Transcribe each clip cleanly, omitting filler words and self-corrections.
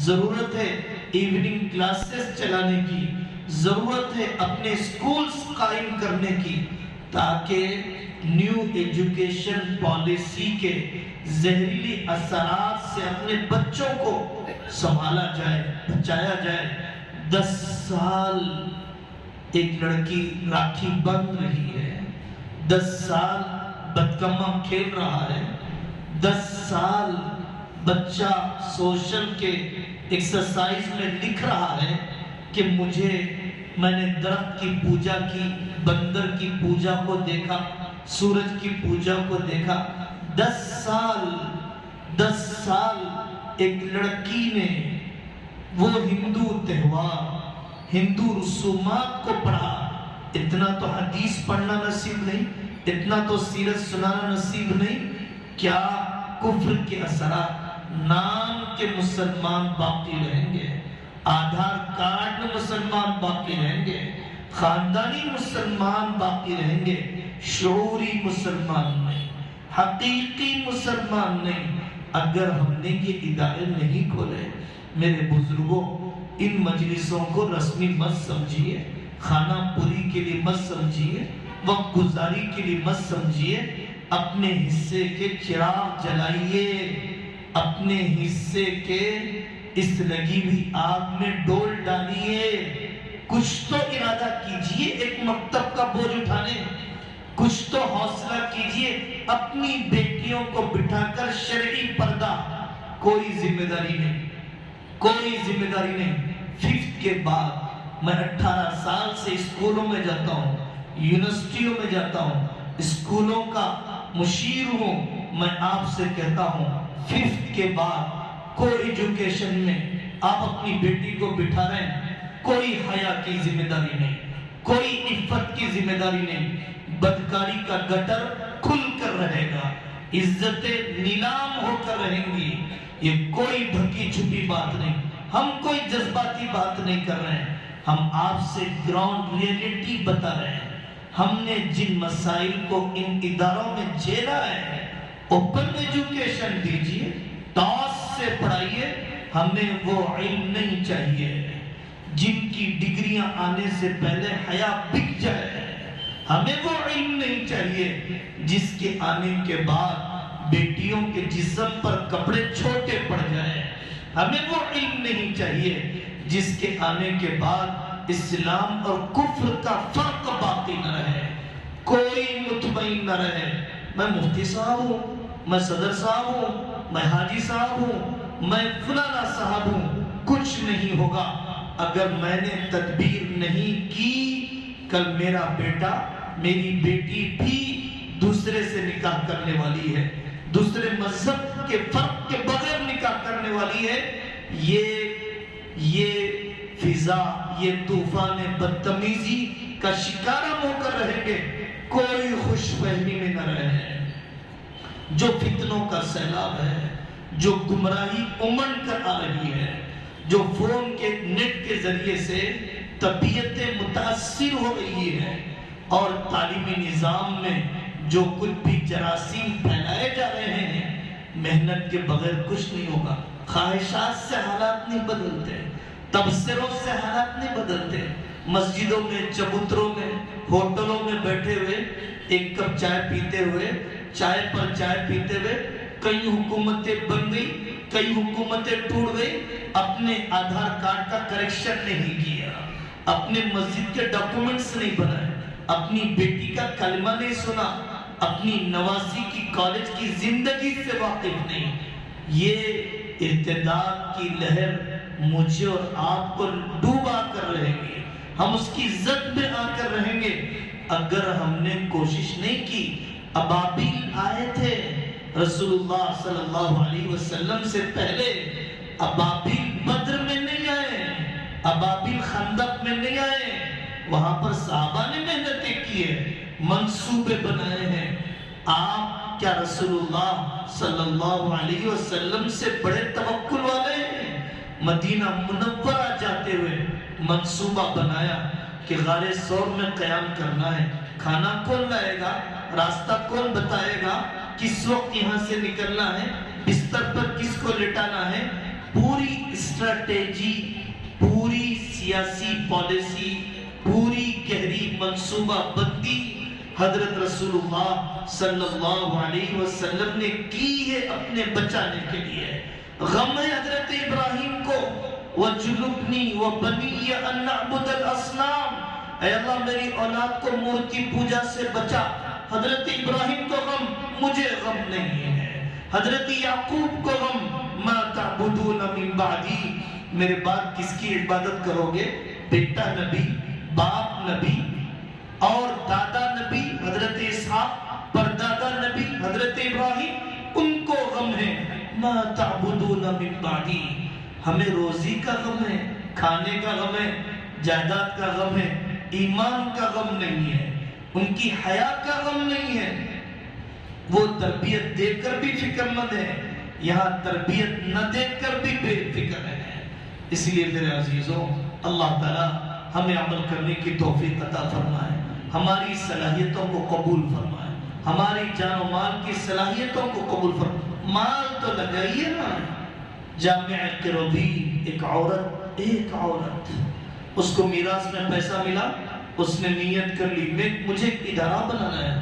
ضرورت ہے evening classes چلانے کی، ضرورت ہے اپنے سکولز قائم کرنے کی، تاکہ نیو ایجوکیشن پالیسی کے زہریلی اثرات سے اپنے بچوں کو سنبھالا جائے، بچایا جائے۔ 10 سال ایک لڑکی راکھی بن رہی ہے، 10 سال بتکما کھیل رہا ہے، 10 سال بچہ سوشل کے ایکسرسائز میں لکھ رہا ہے کہ میں نے درخت کی پوجا کی، بندر کی پوجا کو دیکھا، سورج کی پوجا کو دیکھا۔ 10 سال ایک لڑکی نے وہ ہندو تہوار، ہندو رسومات کو پڑھا۔ اتنا تو حدیث پڑھنا نصیب نہیں، اتنا تو سیرت سنانا نصیب نہیں۔ کیا کفر کے اثرات؟ نام کے مسلمان باقی رہیں گے، آدھار کارڈ میں مسلمان باقی رہیں گے، خاندانی مسلمان باقی رہیں گے، شعوری مسلمان نہیں، حقیقی مسلمان نہیں۔ اگر ہم نے یہ ادارے نہیں کھولے، میرے بزرگوں، ان مجلسوں کو رسمی مت سمجھیے، خانہ پوری کے لیے مت سمجھیے، وقت گزاری کے لیے مت سمجھیے۔ اپنے حصے کے چراغ جلائیے، اپنے حصے کے اس لگی ہوئی آگ میں ڈول ڈالیے۔ کچھ تو ارادہ کیجئے ایک مکتب کا بوجھ اٹھانے، کچھ تو حوصلہ کیجئے اپنی بیٹیوں کو بٹھا کر شرعی پردہ۔ کوئی ذمہ داری نہیں، کوئی ذمہ داری نہیں۔ 5th کے بعد میں 18 سال سے اسکولوں میں جاتا ہوں، یونیورسٹیوں میں جاتا ہوں، اسکولوں کا مشیر ہوں۔ میں آپ سے کہتا ہوں 5th کے بعد کوئی ایجوکیشن میں آپ اپنی بیٹی کو بٹھا رہے ہیں، کوئی حیا کی ذمہ داری نہیں، کوئی عفت کی ذمہ داری نہیں۔ بدکاری کا گٹر کھل کر رہے گا، عزتیں نیلام ہو کر رہیں گی۔ یہ کوئی ڈھکی چھپی بات نہیں، ہم کوئی جذباتی بات نہیں کر رہے ہیں، ہم آپ سے گراؤنڈ ریئلٹی بتا رہے ہیں۔ ہم نے جن مسائل کو ان اداروں میں جھیلا ہے، اوپن ایجوکیشن دیجئے، ٹاس سے پڑھائیے۔ ہمیں وہ علم نہیں چاہیے جن کی ڈگریاں آنے سے پہلے حیا بک جائے، ہمیں وہ علم نہیں چاہیے جس کے آنے کے بعد بیٹیوں کے جسم پر کپڑے چھوٹے پڑ جائیں، ہمیں وہ علم نہیں چاہیے جس کے آنے کے بعد اسلام اور کفر کا فرق باقی نہ رہے، کوئی مطمئن نہ رہے۔ میں مفتی صاحب ہوں، میں صدر صاحب ہوں، میں حاجی صاحب ہوں، میں فلانا صاحب ہوں، کچھ نہیں ہوگا اگر میں نے تدبیر نہیں کی۔ کل میرا بیٹا، میری بیٹی بھی دوسرے سے نکاح کرنے والی ہے، دوسرے مذہب کے فرق کے بغیر نکاح کرنے والی ہے۔ یہ فضا، یہ طوفان بدتمیزی کا شکار ہو کر رہیں گے، کوئی خوش فہمی میں نہ رہے۔ جو فتنوں کا سیلاب ہے، جو گمراہی امن کر آ رہی ہے، جو فون کے نیٹ کے ذریعے سے طبیعتیں متاثر ہو رہی ہے، اور تعلیمی نظام میں جو کچھ بھی جراثیم پھیلائے جا رہے ہیں، محنت کے بغیر کچھ نہیں ہوگا۔ خواہشات سے حالات نہیں بدلتے، تبصروں سے حالات نہیں بدلتے۔ مسجدوں میں، چبوتروں میں، ہوٹلوں میں بیٹھے ہوئے ایک کپ چائے پیتے ہوئے، چائے پر چائے پیتے ہوئے کئی حکومتیں بن گئی، کئی حکومتیں ٹوٹ گئی۔ اپنے آدھار کارڈ کا کریکشن نہیں کیا، اپنے مسجد کے ڈاکومنٹس نہیں بنائے، اپنی بیٹی کا کلمہ نہیں سنا، اپنی نواسی کی کالج کی زندگی سے واقف نہیں۔ یہ ارتداد کی لہر مجھے اور آپ کو ڈوبا کر رہے گی، ہم اس کی زد میں آ کر رہیں گے اگر ہم نے کوشش نہیں کی۔ ابابیل آئے تھے رسول اللہ صلی اللہ علیہ وسلم سے پہلے، ابابیل بدر میں نہیں آئے، ابابیل خندق میں نہیں آئے، وہاں پر صحابہ نے محنتیں کی ہے، منصوبے بنائے ہیں۔ آپ کیا رسول اللہ صلی اللہ علیہ وسلم سے بڑے توکل والے ہیں؟ مدینہ منورہ جاتے ہوئے منصوبہ بنایا کہ غار ثور میں قیام کرنا ہے، کھانا کون لائے گا، راستہ کون بتائے گا، کس وقت یہاں سے نکلنا ہے، بستر پر کس کو لٹانا ہے، پوری اسٹریٹجی، پوری سیاسی پالیسی، پوری گہری منصوبہ بندی حضرت رسول اللہ صلی اللہ علیہ وسلم نے کی ہے اپنے بچانے کے لیے۔ غم ہے حضرت ابراہیم کو، وَجُنُبْنِي وَبَنِيَّ أَن نَعْبُدَ الْأَصْنَامَ، اے اللہ میری اولاد کو مورتی پوجا سے بچا۔ حضرت ابراہیم کو غم، مجھے غم نہیں ہے۔ حضرت یعقوب کو غم، مَا تَعْبُدُونَ مِن بَعْدِي، میرے بعد کس کی عبادت کرو گے؟ بیٹا نبی، باپ نبی اور دادا نبی حضرت اسحاق، پردادا نبی حضرت ابراہیم، ان کو غم ہے مَا تَعْبُدُونَ مِن بَعْدِي۔ ہمیں روزی کا غم ہے، کھانے کا غم ہے، جائیداد کا غم ہے، ایمان کا غم نہیں ہے، ان کی حیا کا غم نہیں ہے۔ وہ تربیت دے کر بھی فکر مند ہے، یہاں تربیت نہ دے کر بھی بے فکر ہے۔ اس لیے میرے عزیزوں، اللہ تعالیٰ ہمیں عمل کرنے کی توفیق عطا فرمائے، ہماری صلاحیتوں کو قبول فرمائے، ہماری جان و مال کی صلاحیتوں کو قبول فرمائے۔ مال تو لگائیے نا۔ جامع قربی، ایک عورت، اس کو میراث میں پیسہ ملا، اس نے نیت کر لی مجھے ایک ادارہ بنانا ہے،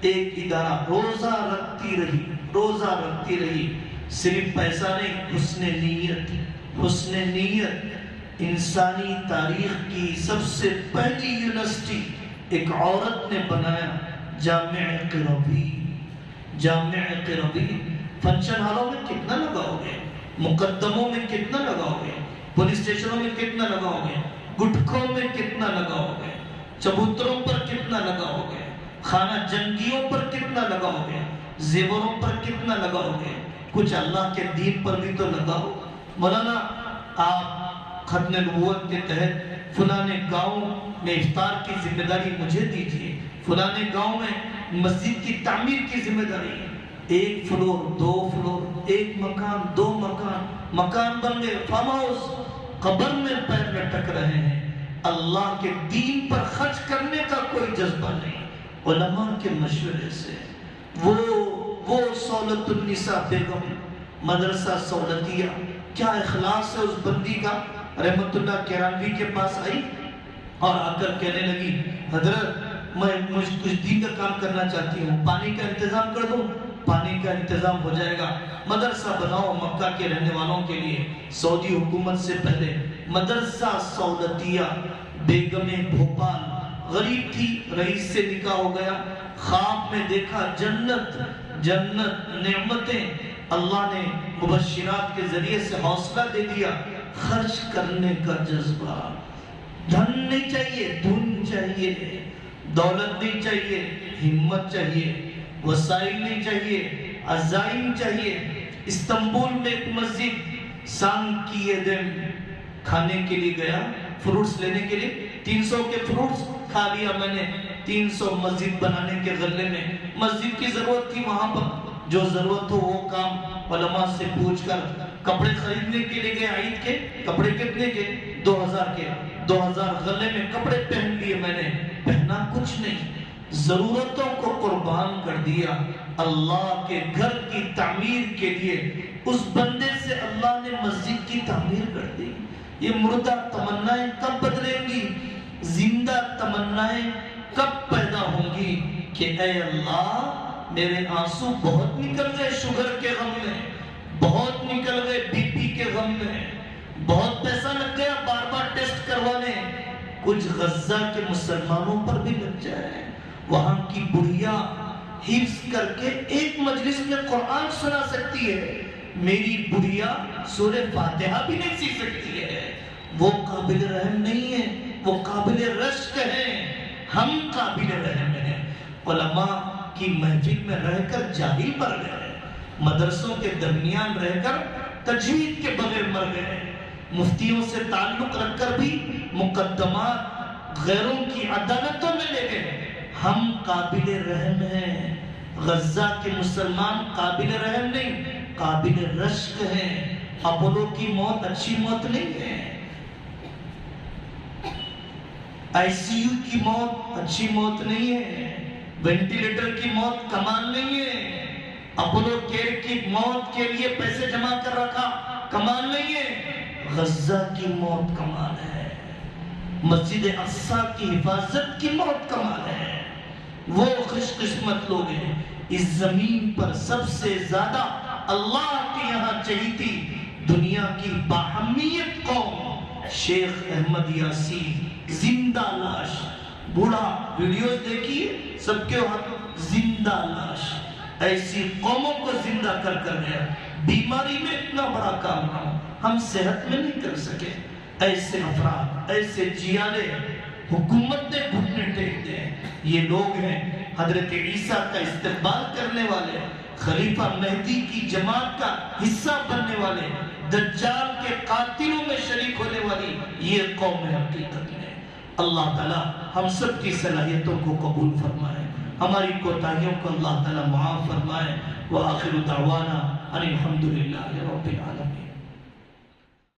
ایک ادارہ، روزہ رکھتی رہی، صرف پیسہ نہیں، حسن نیت۔ انسانی تاریخ کی سب سے پہلی یونیورسٹی ایک عورت نے بنایا، جامع قربی۔ فنکشن ہالوں میں کتنا لگاؤ گے؟ مقدموں میں کتنا لگاؤ گے؟ پولیس اسٹیشنوں میں کتنا لگاؤ گے؟ گٹکوں میں کتنا لگاؤ گے؟ چبوتروں پر کتنا لگاؤ گے؟ خانہ جنگیوں پر کتنا لگاؤ گے؟ زیوروں پر کتنا لگاؤ گے؟ کچھ اللہ کے دین پر بھی تو لگاؤ۔ مولانا آپ ختم نبوت کے تحت فلانے گاؤں میں افطار کی ذمہ داری مجھے دیجیے، فلانے گاؤں میں مسجد کی تعمیر کی ذمہ داری، 1 فلور 2 فلور، 1 مکان 2 مکان بن گئے، فارم ہاؤس، قبر میں پیر لٹک رہے ہیں۔ اللہ کے دین پر خرچ کرنے کا کوئی جذبہ نہیں۔ علماء کے مشورے سے وہ سولت النساء بیگم مدرسہ سولتیہ، کیا اخلاص ہے اس بندی کا، رحمت اللہ کیرانوی کے پاس آئی اور آ کر کہنے لگی حضرت میں کچھ دین کا کام کرنا چاہتی ہوں، پانی کا انتظام کر دوں؟ پانی کا انتظام ہو جائے گا، مدرسہ بناؤ مکہ کے رہنے والوں کے لیے۔ سعودی حکومت سے پہلے مدرسہ سولتیہ، بیگم بھوپال، غریب تھی، رئیس سے نکاح ہو گیا، خواب میں دیکھا جنت نعمتیں، اللہ نے مبشرات کے ذریعے سے حوصلہ دے دیا، خرچ کرنے کا جذبہ۔ دھن نہیں چاہیے، دھن چاہیے، دولت نہیں چاہیے، ہمت چاہیے، وسائل نہیں چاہیے، عزائم چاہیے۔ استنبول میں ایک مسجد سانگ کی یہ دن کھانے کے لیے گیا، فروٹس لینے کے لیے، 300 کے فروٹس کھا لیا میں نے، 300 مسجد بنانے کے غلے میں۔ مسجد کی ضرورت تھی وہاں پر، جو ضرورت ہو وہ کام علماء سے پوچھ کر۔ کپڑے خریدنے کے لیے گئے، عید کے کپڑے کتنے کے؟ 2000 کے، 2000 غلے میں کپڑے پہن لیے میں نے، پہنا کچھ نہیں، ضرورتوں کو قربان کر دیا اللہ کے گھر کی تعمیر کے لیے۔ اس بندے سے اللہ نے مسجد کی تعمیر کر دی۔ یہ مردہ تمنائیں کب بدلیں گی؟ زندہ تمنائیں کب پیدا ہوں گی کہ اے اللہ میرے آنسو بہت نکل گئے شوگر کے غم میں، بہت نکل گئے بی پی کے غم میں، بہت پیسہ لگ گیا بار بار ٹیسٹ کروانے، کچھ غزہ کے مسلمانوں پر بھی لگ جائے، وہاں کی بڑھیا حفظ کر کے ایک مجلس میں قرآن سنا سکتی ہے، میری بڑھیا سورہ فاتحہ بھی نہیں سیکھ سکتی ہے۔ وہ قابل رحم نہیں ہے، وہ قابل رشک ہے، ہم قابل رحم ہیں۔ علماء کی محفل میں رہ کر جاہل مر گئے، مدرسوں کے درمیان رہ کر تجوید کے بغیر مر گئے، مفتیوں سے تعلق رکھ کر بھی مقدمات غیروں کی عدالتوں میں لے گئے۔ ہم قابل رحم ہیں، غزہ کے مسلمان قابل رحم نہیں، قابل رشک ہیں۔ اپولو کی موت اچھی موت نہیں ہے، آئی سی یو کی موت اچھی موت نہیں ہے، وینٹیلیٹر کی موت کمال نہیں ہے، اپولو کیئر کی موت کے لیے پیسے جمع کر رکھا کمال نہیں ہے، غزہ کی موت کمال ہے، مسجد اقصی کی حفاظت کی موت کمال ہے۔ وہ خوش قسمت لوگ ہیں۔ اس زمین پر سب سے زیادہ اللہ کے یہاں چہیتی دنیا کی باہمیت قوم شیخ احمد یاسین، زندہ لاش، بوڑھا ویڈیوز دیکھیے سب کے ہاتھ زندہ لاش، ایسی قوموں کو زندہ کر گیا۔ بیماری میں اتنا بڑا کام نہ ہو، ہم صحت میں نہیں کر سکے، ایسے افراد، ایسے جیالے حکومت نے گھٹنے ٹیک دے۔ یہ لوگ ہیں حضرت عیسیٰ کا استقبال کرنے والے، خلیفہ مہدی کی جماعت کا حصہ بننے والے، دجال کے قاتلوں میں شریک ہونے والی یہ قوم حقیقت میں۔ اللہ تعالیٰ ہم سب کی صلاحیتوں کو قبول فرمائے، ہماری کوتاہیوں کو اللہ تعالیٰ معاف فرمائے۔ وآخر دعوانا ان الحمدللہ رب العالمین۔